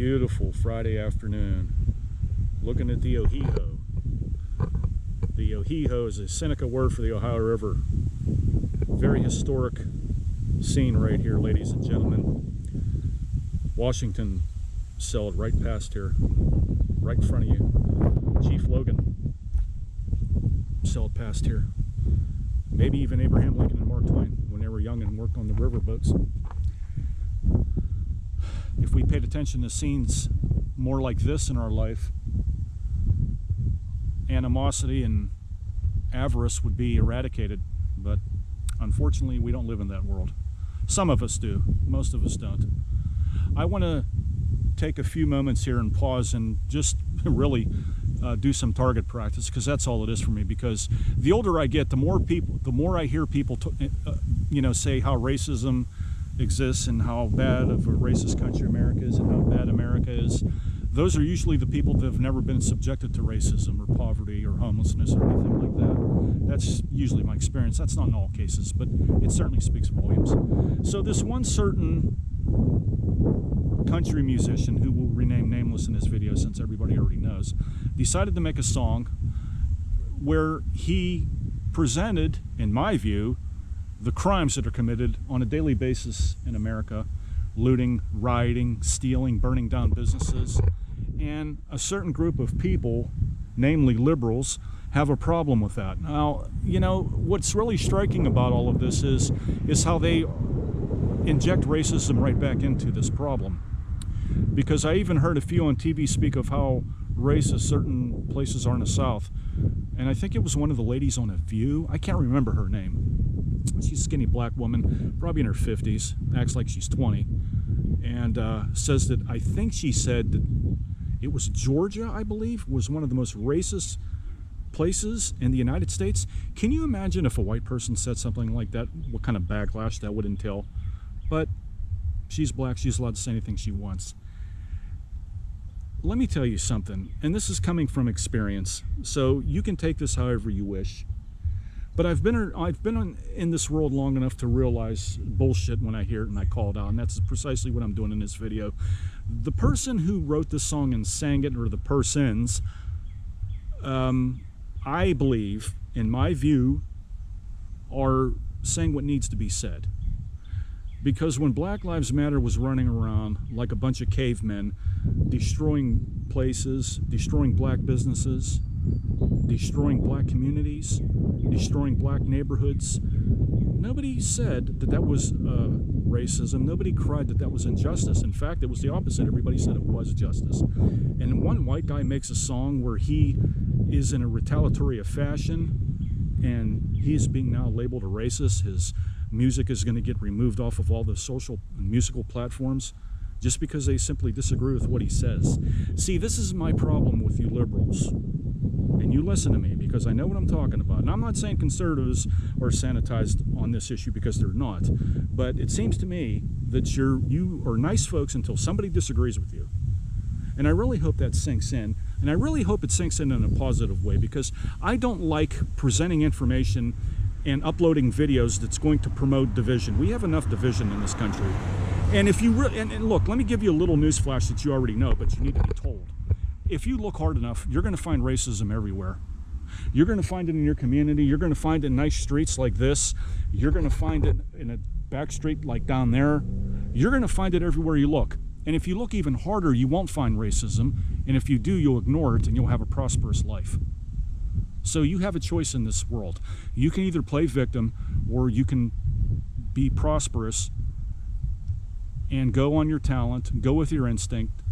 Beautiful Friday afternoon, looking at the Ohiho. The Ohiho is a Seneca word for the Ohio River. Very historic scene right here, ladies and gentlemen. Washington sailed right past here, right in front of you. Chief Logan sailed past here. Maybe even Abraham Lincoln and Mark Twain when they were young and worked on the river boats. If we paid attention to scenes more like this in our life, animosity and avarice would be eradicated. But unfortunately, we don't live in that world. Some of us do, most of us don't. I want to take a few moments here and pause and just really do some target practice, because that's all it is for me. Because the older I get, the more I hear people say how racism exists and how bad of a racist country America is and how bad America is. Those are usually the people that have never been subjected to racism or poverty or homelessness or anything like that. That's usually my experience. That's not in all cases, but it certainly speaks volumes. So this one certain country musician, who will remain nameless in this video since everybody already knows, decided to make a song where he presented, in my view, the crimes that are committed on a daily basis in America: looting, rioting, stealing, burning down businesses. And a certain group of people, namely liberals, have a problem with that. Now, what's really striking about all of this is how they inject racism right back into this problem. Because I even heard a few on TV speak of how racist certain places are in the South. And I think it was one of the ladies on A View. I can't remember her name. She's a skinny black woman, probably in her 50s, acts like she's 20, and says that, I think she said that it was Georgia, I believe, was one of the most racist places in the United States. Can you imagine if a white person said something like that, what kind of backlash that would entail? But she's black, she's allowed to say anything she wants. Let me tell you something, and this is coming from experience, so you can take this however you wish. But I've been in this world long enough to realize bullshit when I hear it and I call it out, and that's precisely what I'm doing in this video. The person who wrote this song and sang it, or the persons, I believe, in my view, are saying what needs to be said. Because when Black Lives Matter was running around like a bunch of cavemen, destroying places, destroying black businesses, destroying black communities, destroying black neighborhoods, nobody said that that was racism. Nobody cried that that was injustice. In fact, it was the opposite. Everybody said it was justice. And one white guy makes a song where he is in a retaliatory fashion, and he is being now labeled a racist. His music is going to get removed off of all the social and musical platforms just because they simply disagree with what he says. See, this is my problem with you liberals. And you listen to me, because I know what I'm talking about. And I'm not saying conservatives are sanitized on this issue, because they're not. But it seems to me that you are nice folks until somebody disagrees with you. And I really hope that sinks in. And I really hope it sinks in a positive way, because I don't like presenting information and uploading videos that's going to promote division. We have enough division in this country. And if you really, and look, let me give you a little news flash that you already know, but you need to be told. If you look hard enough, you're going to find racism everywhere. You're going to find it in your community. You're going to find it in nice streets like this. You're going to find it in a back street like down there. You're going to find it everywhere you look. And if you look even harder, you won't find racism. And if you do, you'll ignore it and you'll have a prosperous life. So you have a choice in this world. You can either play victim, or you can be prosperous and go on your talent, go with your instinct,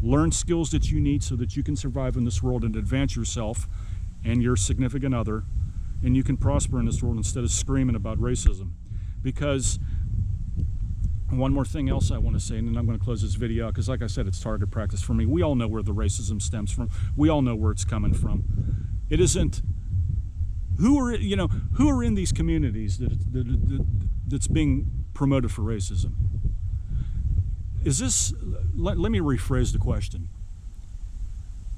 learn skills that you need so that you can survive in this world and advance yourself and your significant other, and you can prosper in this world instead of screaming about racism. Because one more thing else I want to say, and then I'm going to close this video out, because like I said, it's target practice for me. We all know where the racism stems from. We all know where it's coming from. It isn't who are in these communities that's being promoted for racism. Is this, let me rephrase the question.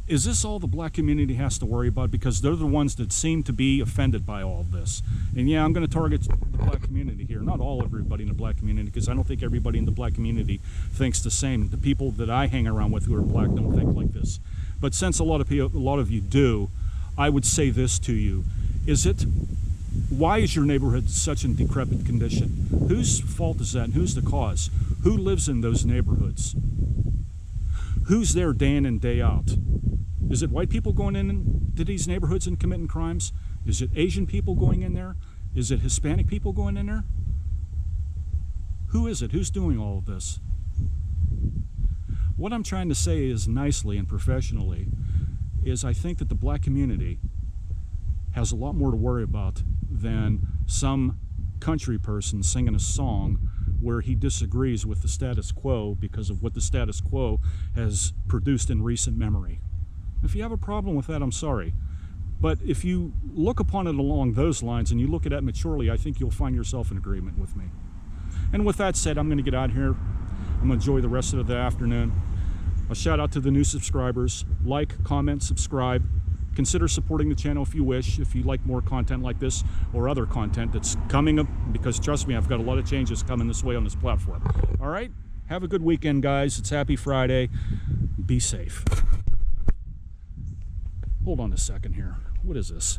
Is this all the black community has to worry about? Because they're the ones that seem to be offended by all of this. And yeah, I'm going to target the black community here. Not everybody in the black community, because I don't think everybody in the black community thinks the same. The people that I hang around with who are black don't think like this. But since a lot of you do, I would say this to you. Why is your neighborhood such in decrepit condition? Whose fault is that, and who's the cause? Who lives in those neighborhoods? Who's there day in and day out? Is it white people going into these neighborhoods and committing crimes? Is it Asian people going in there? Is it Hispanic people going in there? Who is it? Who's doing all of this? What I'm trying to say is nicely and professionally is I think that the black community has a lot more to worry about than some country person singing a song where he disagrees with the status quo because of what the status quo has produced in recent memory. If you have a problem with that, I'm sorry. But if you look upon it along those lines and you look at it maturely, I think you'll find yourself in agreement with me. And with that said, I'm going to get out of here. I'm going to enjoy the rest of the afternoon. A shout out to the new subscribers. Like, comment, subscribe. Consider supporting the channel if you wish, if you like more content like this or other content that's coming up, because trust me, I've got a lot of changes coming this way on this platform. All right? Have a good weekend, guys. It's Happy Friday. Be safe. Hold on a second here. What is this?